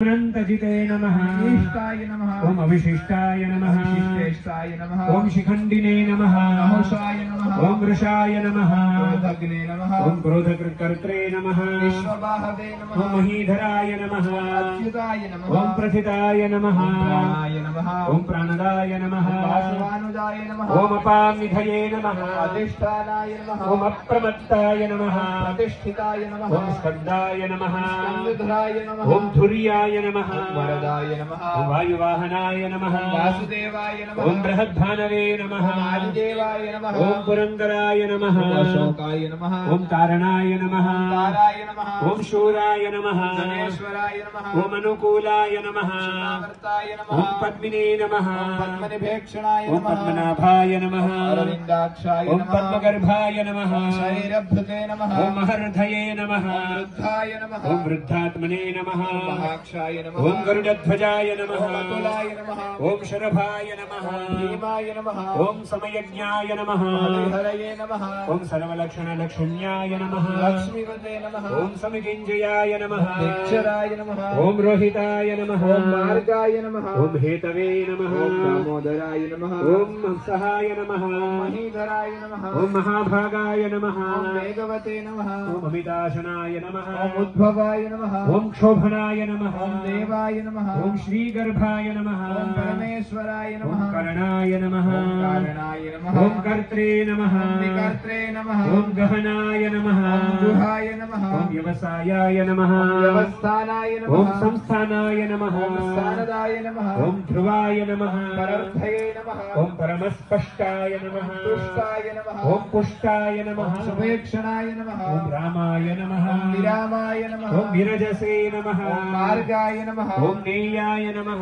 अनंतजिते नमः। विशिष्टाय नमः। ओम अविशिष्टाय नमः। विशिष्टेष्टाय नमः। ओम शिखंडिने नमः। नहुषाय नमः। ओम वृषाय नमः। क्रोधग्ने नमः। ओम क्रोधकृत्कर्त्रे नमः। विश्वबाहवे नमः। ओम महीधराय नमः। अच्युताय नमः। ओम प्रथिताय नमः। प्राणाय नमः। ओम प्राणदाय नमः। वासवानुजाय नमः। ओम अपानिधये नमः। अधिष्ठानाय नमः। ओम अप्रमत्ताय नमः। प्रतिष्ठिताय नमः। ओम स्कंदाय नमः। स्कंदधराय नमः। ओम धुर्याय नमः। वरदाय नमः। ओम वायुवाहनाय नमः। वासुदेवाय नमः। ओम बृहद्भानवे नमः। आदिदेवाय नमः। ओम पुरंदराय नमः। अशोकाय नमः। ओम तारणाय नमः। ताराय नमः। ओम शूराय नमः। गणेश्वराय नमः। ओम अनुकूलाय नमः। शतावर्ताय नमः। ओम पद्मिने नमः। पद्मनिभेक्षणाय ओम नमः। पद्मनाभाय नमः। अरविन्दाक्षाय ओम नमः। पद्मगर्भाय नमः। शरीरभृते नमः। ओम महर्धये नमः। वृद्धाय नमः। ओम वृद्धात्मने नमः। महाक्षाय नमः। ओम गरुडध्वजाय नमः। अतुलाय नमः। ओम शरभाय नमः। भीमाय नमः। ओम समयज्ञाय नमः। हरिहरये नमः। ओम सर्वलक्षणलक्ष्ण्याय नमः। लक्ष्मीवते नमः। ओम समितिञ्जयाय नमः। अक्षराय नमः। ओम रोहिताय नमः। ओम मार्गाय नमः। ओम हेतवे नमः। ओम दामोदराय नमः। ओम हंसहाय नमः। महीधराय नमः। ओम महाभागाय नमः। ओम वेगवते नमः। ओम अमिताशनाय नमः। ओम उद्भवाय नमः। ओम क्षोभनाय नमः। ओम देवाय नमः। ओम श्रीगर्भाय नमः। ओम परमेश्वराय ओम नमः। कर्णाय नमः। ओम कारणाय नमः। ओम कर्त्रे नमः। ओम विकर्त्रे नमः। ओम गहनाय नमः। ओम दुहाय नमः। ओम व्यवसायाय नमः। ओम व्यवस्थानाय नमः। ओम संस्थानाय नमः। ओम स्थानदाय नमः। ओम ध्रुवाय नमः। परर्थये नमः। ओम परमस्पष्टाय नमः। तुष्टाय नमः। ओम पुष्टाय नमः। ओम शुभेक्षणाय नमः। ओम रामाय नमः। ओम विरामाय नमः। ओम विरजसे नमः। ओम मार्गाय नमः। ओम नेयाय नमः।